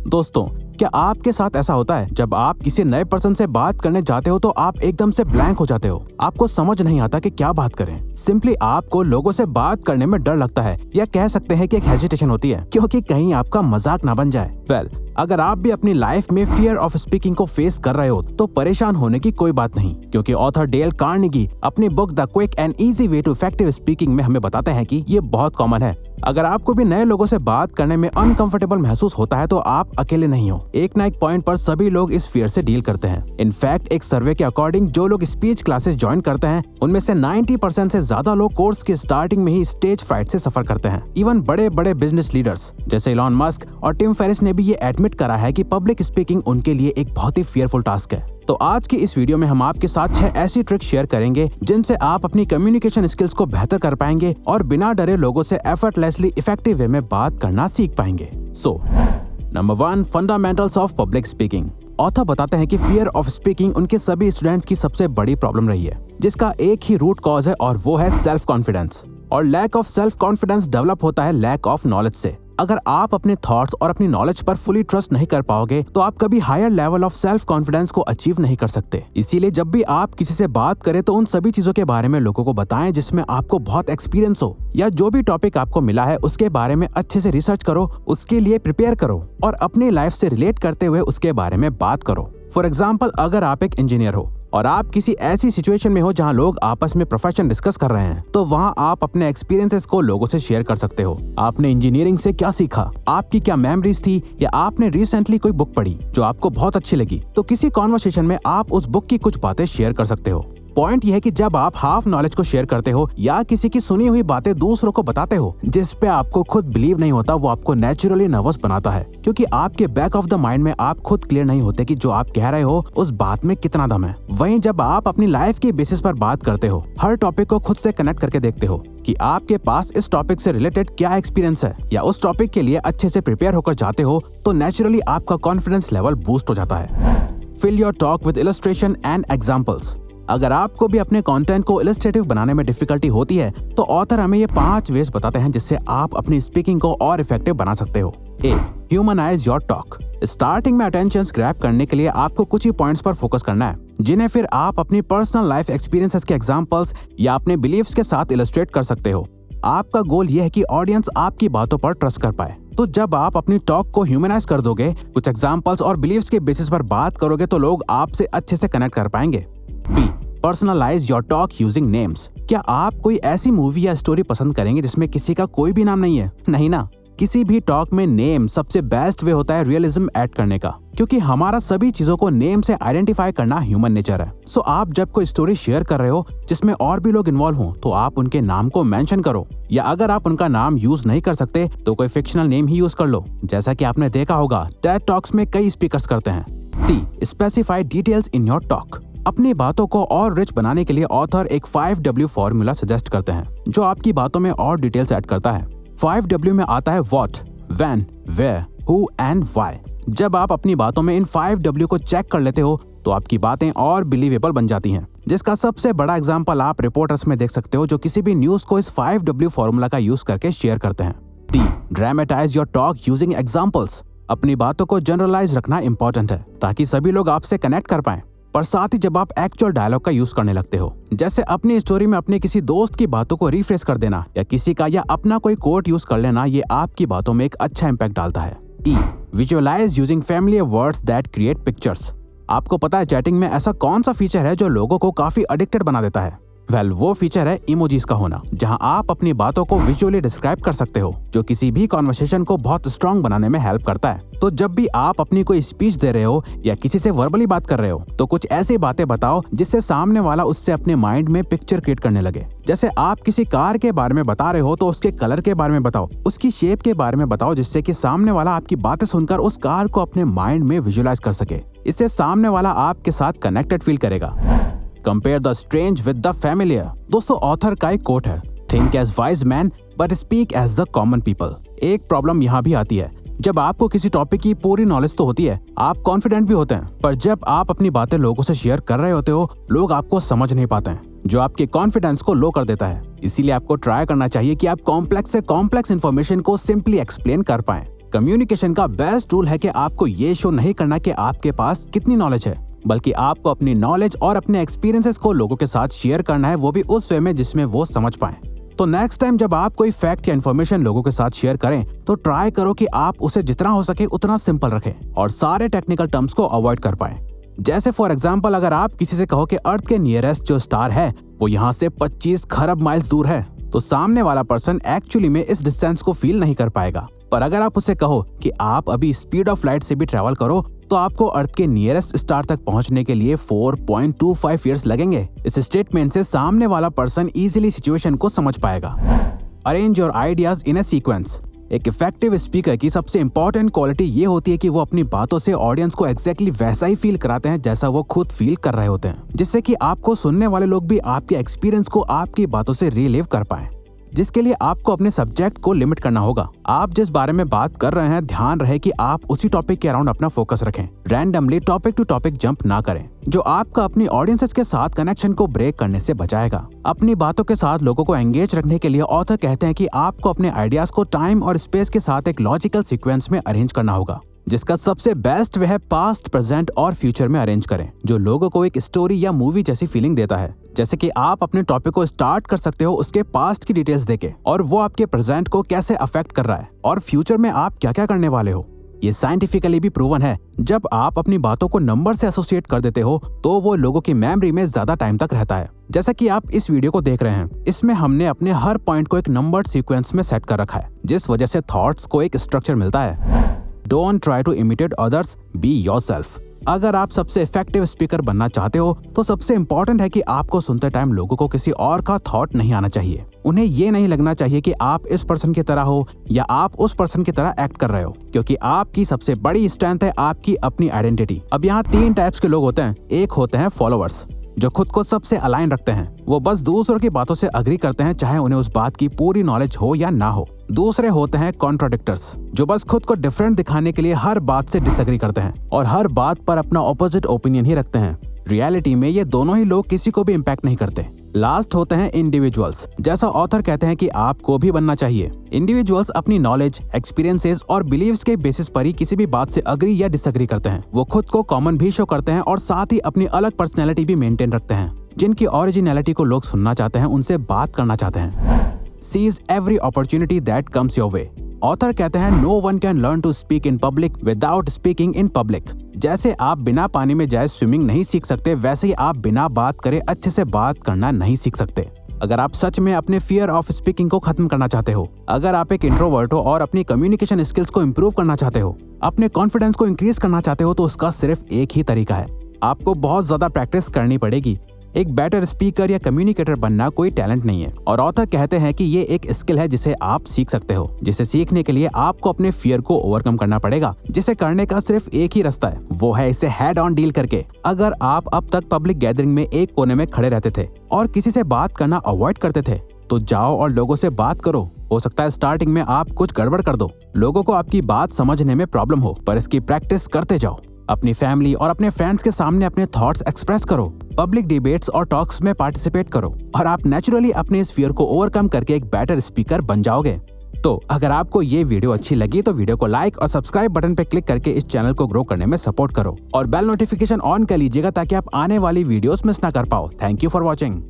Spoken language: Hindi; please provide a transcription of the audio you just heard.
दोस्तों, क्या आपके साथ ऐसा होता है जब आप किसी नए पर्सन से बात करने जाते हो तो आप एकदम से ब्लैंक हो जाते हो? आपको समझ नहीं आता कि क्या बात करें। सिंपली आपको लोगों से बात करने में डर लगता है, या कह सकते हैं कि एक हेजिटेशन होती है, क्योंकि कहीं आपका मजाक ना बन जाए। अगर आप भी अपनी लाइफ में फियर ऑफ स्पीकिंग को फेस कर रहे हो तो परेशान होने की कोई बात नहीं, क्योंकि ऑथर डेल कार्नेगी अपनी book the quick and easy way to effective speaking में हमें बताते हैं कि ये बहुत कॉमन है। अगर आपको भी नए लोगों से बात करने में अनकंफर्टेबल महसूस होता है तो आप अकेले नहीं हो। एक ना एक पॉइंट पर सभी लोग इस फियर से डील करते हैं। इनफैक्ट एक सर्वे के अकॉर्डिंग जो लोग स्पीच क्लासेस ज्वाइन करते हैं उनमें से 90% से ज्यादा लोग कोर्स की स्टार्टिंग में ही स्टेज फ्राइट से सफर करते हैं। इवन बड़े बड़े बिजनेस लीडर्स जैसे इलॉन मस्क और टिम फेरिस ने भी ये एडमिट करा है कि पब्लिक स्पीकिंग उनके लिए एक बहुत ही फियरफुल टास्क है। तो आज की इस वीडियो में हम आपके साथ 6 ऐसी ट्रिक शेयर करेंगे जिनसे आप अपनी कम्युनिकेशन स्किल्स को बेहतर कर पाएंगे और बिना डरे लोगों से एफर्टलेसली इफेक्टिव वे में बात करना सीख पाएंगे। Number 1, fundamentals of public speaking. Author बताते हैं कि फियर ऑफ स्पीकिंग उनके सभी स्टूडेंट्स की सबसे बड़ी प्रॉब्लम रही है, जिसका एक ही रूट कॉज है और वो है सेल्फ कॉन्फिडेंस। और lack of self confidence develop होता है लैक ऑफ नॉलेज से। अगर आप अपने थॉट्स और अपनी नॉलेज पर फुली ट्रस्ट नहीं कर पाओगे तो आप कभी higher level of self confidence को अचीव नहीं कर सकते। इसीलिए जब भी आप किसी से बात करें तो उन सभी चीजों के बारे में लोगों को बताएं जिसमें आपको बहुत एक्सपीरियंस हो, या जो भी टॉपिक आपको मिला है उसके बारे में अच्छे से रिसर्च करो, उसके लिए प्रिपेयर करो और अपनी लाइफ से रिलेट करते हुए उसके बारे में बात करो। फॉर एग्जाम्पल, अगर आप एक इंजीनियर हो और आप किसी ऐसी सिचुएशन में हो जहां लोग आपस में प्रोफेशन डिस्कस कर रहे हैं, तो वहां आप अपने एक्सपीरियंसेस को लोगों से शेयर कर सकते हो। आपने इंजीनियरिंग से क्या सीखा, आपकी क्या मेमोरीज थी, या आपने रिसेंटली कोई बुक पढ़ी जो आपको बहुत अच्छी लगी, तो किसी कॉन्वर्सेशन में आप उस बुक की कुछ बातें शेयर कर सकते हो। पॉइंट यह है कि जब आप हाफ नॉलेज को शेयर करते हो या किसी की सुनी हुई बातें दूसरों को बताते हो जिस पे आपको खुद बिलीव नहीं होता, वो आपको नेचुरली नर्वस बनाता है, क्योंकि आपके बैक ऑफ द माइंड में आप खुद क्लियर नहीं होते कि जो आप कह रहे हो उस बात में कितना दम है। वहीं जब आप अपनी लाइफ की बेसिस पर बात करते हो, हर टॉपिक को खुद से कनेक्ट करके देखते हो कि आपके पास इस टॉपिक से रिलेटेड क्या एक्सपीरियंस है, या उस टॉपिक के लिए अच्छे से प्रिपेयर होकर जाते हो, तो नेचुरली आपका कॉन्फिडेंस लेवल बूस्ट हो जाता है। Fill your talk with illustration and examples. अगर आपको भी अपने कंटेंट को इलस्ट्रेटिव बनाने में डिफिकल्टी होती है तो ऑथर हमें ये 5 वेज बताते हैं जिससे आप अपनी स्पीकिंग को और इफेक्टिव बना सकते हो। Humanise your talk. स्टार्टिंग में अटेंशन ग्रैब करने के लिए आपको कुछ ही पॉइंट्स पर फोकस करना है, जिन्हें फिर आप अपनी पर्सनल लाइफ एक्सपीरियंसेस के एग्जांपल्स या अपने बिलीव्स के साथ इलस्ट्रेट कर सकते हो। आपका गोल यह है कि ऑडियंस आपकी बातों पर ट्रस्ट कर पाए। तो जब आप अपनी टॉक को ह्यूमनाइज कर दोगे, कुछ एग्जांपल्स और बिलीव्स के बेसिस पर बात करोगे, तो लोग आपसे अच्छे से कनेक्ट कर पाएंगे। Personalise your talk using names. क्या आप कोई ऐसी मूवी या स्टोरी पसंद करेंगे जिसमें किसी का कोई भी नाम नहीं है? नहीं ना। किसी भी टॉक में नेम सबसे बेस्ट वे होता है रियलिज्म ऐड करने का, क्योंकि हमारा सभी चीजों को नेम से आइडेंटिफाई करना ह्यूमन नेचर है। सो आप जब कोई स्टोरी शेयर कर रहे हो जिसमें और भी लोग इन्वॉल्व हो, तो आप उनके नाम को मेंशन करो, या अगर आप उनका नाम यूज नहीं कर सकते तो कोई फिक्शनल नेम ही यूज कर लो, जैसा कि आपने देखा होगा टेड टॉक्स में कई स्पीकर्स करते हैं। Specify details in your talk. अपनी बातों को और रिच बनाने के लिए ऑथर एक 5W फॉर्मूला सजेस्ट करते हैं जो आपकी बातों में और डिटेल्स ऐड करता है। 5W में आता है what, when, where, who and why. जब आप अपनी बातों में इन 5W को चेक कर लेते हो तो आपकी बातें और बिलीवेबल बन जाती हैं, जिसका सबसे बड़ा एग्जांपल आप रिपोर्टर्स में देख सकते हो जो किसी भी न्यूज को इस 5W फॉर्मूला का यूज करके शेयर करते हैं। Dramatise your talk using examples. अपनी बातों को जनरलाइज रखना इंपॉर्टेंट है ताकि सभी लोग आपसे कनेक्ट कर पाएं, पर साथ ही जब आप एक्चुअल डायलॉग का यूज करने लगते हो, जैसे अपनी स्टोरी में अपने किसी दोस्त की बातों को रिफ्रेश कर देना या किसी का या अपना कोई कोट यूज कर लेना, ये आपकी बातों में एक अच्छा इंपैक्ट डालता है। Visualise using familiar words that create pictures. आपको पता है चैटिंग में ऐसा कौन सा फीचर है जो लोगों को काफी एडिक्टेड बना देता है? वो फीचर है इमोजीज का होना, जहां आप अपनी बातों को विजुअली डिस्क्राइब कर सकते हो, जो किसी भी कॉन्वर्सेशन को बहुत स्ट्रॉन्ग बनाने में हेल्प करता है। तो जब भी आप अपनी कोई स्पीच दे रहे हो या किसी से वर्बली बात कर रहे हो, तो कुछ ऐसी बातें बताओ जिससे सामने वाला उससे अपने माइंड में पिक्चर क्रिएट करने लगे। जैसे आप किसी कार के बारे में बता रहे हो तो उसके कलर के बारे में बताओ, उसकी शेप के बारे में बताओ, जिससे कि सामने वाला आपकी बातें सुनकर उस कार को अपने माइंड में विजुअलाइज कर सके। इससे सामने वाला आपके साथ कनेक्टेड फील करेगा। Compare the strange with the familiar. दोस्तों, ऑथर का एक कोट है, think as wise man but speak as the common people. एक प्रॉब्लम यहाँ भी आती है, जब आपको किसी टॉपिक की पूरी नॉलेज तो होती है, आप कॉन्फिडेंट भी होते हैं, पर जब आप अपनी बातें लोगों से शेयर कर रहे होते हो, लोग आपको समझ नहीं पाते हैं, जो आपके कॉन्फिडेंस को लो कर देता है। इसीलिए आपको ट्राई करना चाहिए कि आप कॉम्प्लेक्स से कॉम्प्लेक्स इन्फॉर्मेशन को सिंपली एक्सप्लेन कर पाएं। कम्युनिकेशन का बेस्ट टूल है कि आपको ये शो नहीं करना कि आपके पास कितनी नॉलेज है, बल्कि आपको अपनी नॉलेज और अपने एक्सपीरियंसेस को लोगों के साथ शेयर करना है, वो भी उस वे में जिसमें वो समझ पाए। तो नेक्स्ट टाइम जब आप कोई फैक्ट या इन्फॉर्मेशन लोगों के साथ शेयर करें तो ट्राई करो कि आप उसे जितना हो सके उतना सिंपल रखें और सारे टेक्निकल टर्म्स को अवॉइड कर पाए। जैसे फॉर एग्जाम्पल, अगर आप किसी से कहो कि अर्थ के नियरेस्ट जो स्टार है वो यहाँ से 25 खरब माइल्स दूर है, तो सामने वाला पर्सन एक्चुअली में इस डिस्टेंस को फील नहीं कर पाएगा। पर अगर आप उसे कहो कि आप अभी स्पीड ऑफ लाइट से भी ट्रैवल करो तो आपको अर्थ के नियरेस्ट स्टार तक पहुंचने के लिए 4.25 ईयर्स लगेंगे। इस स्टेटमेंट से सामने वाला पर्सन इजीली सिचुएशन को समझ पाएगा। Arrange your ideas in A sequence. एक इफेक्टिव स्पीकर की सबसे इंपॉर्टेंट क्वालिटी ये होती है कि वो अपनी बातों से ऑडियंस को एग्जैक्टली वैसा ही फील कराते हैं जैसा वो खुद फील कर रहे होते हैं, जिससे कि आपको सुनने वाले लोग भी आपके एक्सपीरियंस को आपकी बातों से रिलीव कर पाए। जिसके लिए आपको अपने सब्जेक्ट को लिमिट करना होगा। आप जिस बारे में बात कर रहे हैं ध्यान रहे कि आप उसी टॉपिक के अराउंड अपना फोकस रखें। Randomly topic to topic jump ना करें, जो आपका अपनी ऑडियंसेस के साथ कनेक्शन को ब्रेक करने से बचाएगा। अपनी बातों के साथ लोगों को एंगेज रखने के लिए ऑथर कहते हैं कि आपको अपने आइडियाज को टाइम और स्पेस के साथ एक लॉजिकल सीक्वेंस में अरेंज करना होगा, जिसका सबसे बेस्ट वे है पास्ट, प्रेजेंट और फ्यूचर में अरेंज करें, जो लोगों को एक स्टोरी या मूवी जैसी फीलिंग देता है। जैसे कि आप अपने टॉपिक को स्टार्ट कर सकते हो उसके पास्ट की डिटेल्स देके और वो आपके प्रेजेंट को कैसे अफेक्ट कर रहा है और फ्यूचर में आप क्या क्या करने वाले हो। ये साइंटिफिकली भी प्रूवन है। जब आप अपनी बातों को नंबर से एसोसिएट कर देते हो तो वो लोगों की मेमोरी में ज्यादा टाइम तक रहता है। जैसा कि आप इस वीडियो को देख रहे हैं, इसमें हमने अपने हर पॉइंट को एक नंबर्ड सीक्वेंस में सेट कर रखा है, जिस वजह से थॉट्स को एक स्ट्रक्चर मिलता है। Don't try to imitate others, be yourself। अगर आप सबसे इफेक्टिव स्पीकर बनना चाहते हो तो सबसे इम्पोर्टेंट है कि आपको सुनते टाइम लोगों को किसी और का थॉट नहीं आना चाहिए। उन्हें ये नहीं लगना चाहिए कि आप इस पर्सन की तरह हो या आप उस पर्सन की तरह एक्ट कर रहे हो, क्योंकि आपकी सबसे बड़ी स्ट्रेंथ है आपकी अपनी आइडेंटिटी। अब यहाँ 3 टाइप्स के लोग होते हैं। एक होते हैं फॉलोअर्स, जो खुद को सबसे अलाइन रखते हैं। वो बस दूसरों की बातों से अग्री करते हैं, चाहे उन्हें उस बात की पूरी नॉलेज हो या ना हो। दूसरे होते हैं कॉन्ट्राडिक्टर्स, जो बस खुद को डिफरेंट दिखाने के लिए हर बात से डिसएग्री करते हैं और हर बात पर अपना ऑपोजिट ओपिनियन ही रखते हैं। रियलिटी में ये दोनों ही लोग किसी को भी इम्पैक्ट नहीं करते। लास्ट होते हैं इंडिविजुअल्स, जैसा ऑथर कहते हैं कि आपको भी बनना चाहिए। इंडिविजुअल्स अपनी नॉलेज, एक्सपीरियंसेस और बिलीव्स के बेसिस पर ही किसी भी बात से अग्री या डिसएग्री करते हैं। वो खुद को कॉमन भी शो करते हैं और साथ ही अपनी अलग पर्सनैलिटी भी मेंटेन रखते हैं। जिनकी ओरिजिनलिटी को लोग सुनना चाहते हैं, उनसे बात करना चाहते हैं। Seize every opportunity that comes your way. Author कहते हैं no one can learn to speak in public without speaking in public. जैसे आप बिना पानी में जाए स्विमिंग नहीं सीख सकते, वैसे ही आप बिना बात करे अच्छे से बात करना नहीं सीख सकते। अगर आप सच में अपने फियर ऑफ स्पीकिंग को खत्म करना चाहते हो, अगर आप एक इंट्रोवर्ट हो और अपनी कम्युनिकेशन स्किल्स को इम्प्रूव करना चाहते हो, अपने कॉन्फिडेंस को इंक्रीज करना चाहते हो, तो उसका सिर्फ एक ही तरीका है। आपको बहुत ज्यादा प्रैक्टिस करनी पड़ेगी। एक बेटर स्पीकर या कम्युनिकेटर बनना कोई टैलेंट नहीं है, और ऑथर कहते हैं कि ये एक स्किल है जिसे आप सीख सकते हो, जिसे सीखने के लिए आपको अपने फियर को ओवरकम करना पड़ेगा, जिसे करने का सिर्फ एक ही रास्ता है, वो है इसे हेड ऑन डील करके। अगर आप अब तक पब्लिक गैदरिंग में एक कोने में खड़े रहते थे और किसी से बात करना अवॉइड करते थे, तो जाओ और लोगों से बात करो। हो सकता है स्टार्टिंग में आप कुछ गड़बड़ कर दो, लोगों को आपकी बात समझने में प्रॉब्लम हो, पर इसकी प्रैक्टिस करते जाओ। अपनी फैमिली और अपने फ्रेंड्स के सामने अपने थॉट्स एक्सप्रेस करो, पब्लिक डिबेट्स और टॉक्स में पार्टिसिपेट करो, और आप नेचुरली अपने इस फियर को ओवरकम करके एक बेटर स्पीकर बन जाओगे। तो अगर आपको ये वीडियो अच्छी लगी तो वीडियो को लाइक और सब्सक्राइब बटन पे क्लिक करके इस चैनल को ग्रो करने में सपोर्ट करो, और बेल नोटिफिकेशन ऑन कर लीजिएगा ताकि आप आने वाली वीडियोस मिस ना कर पाओ। Thank you for watching.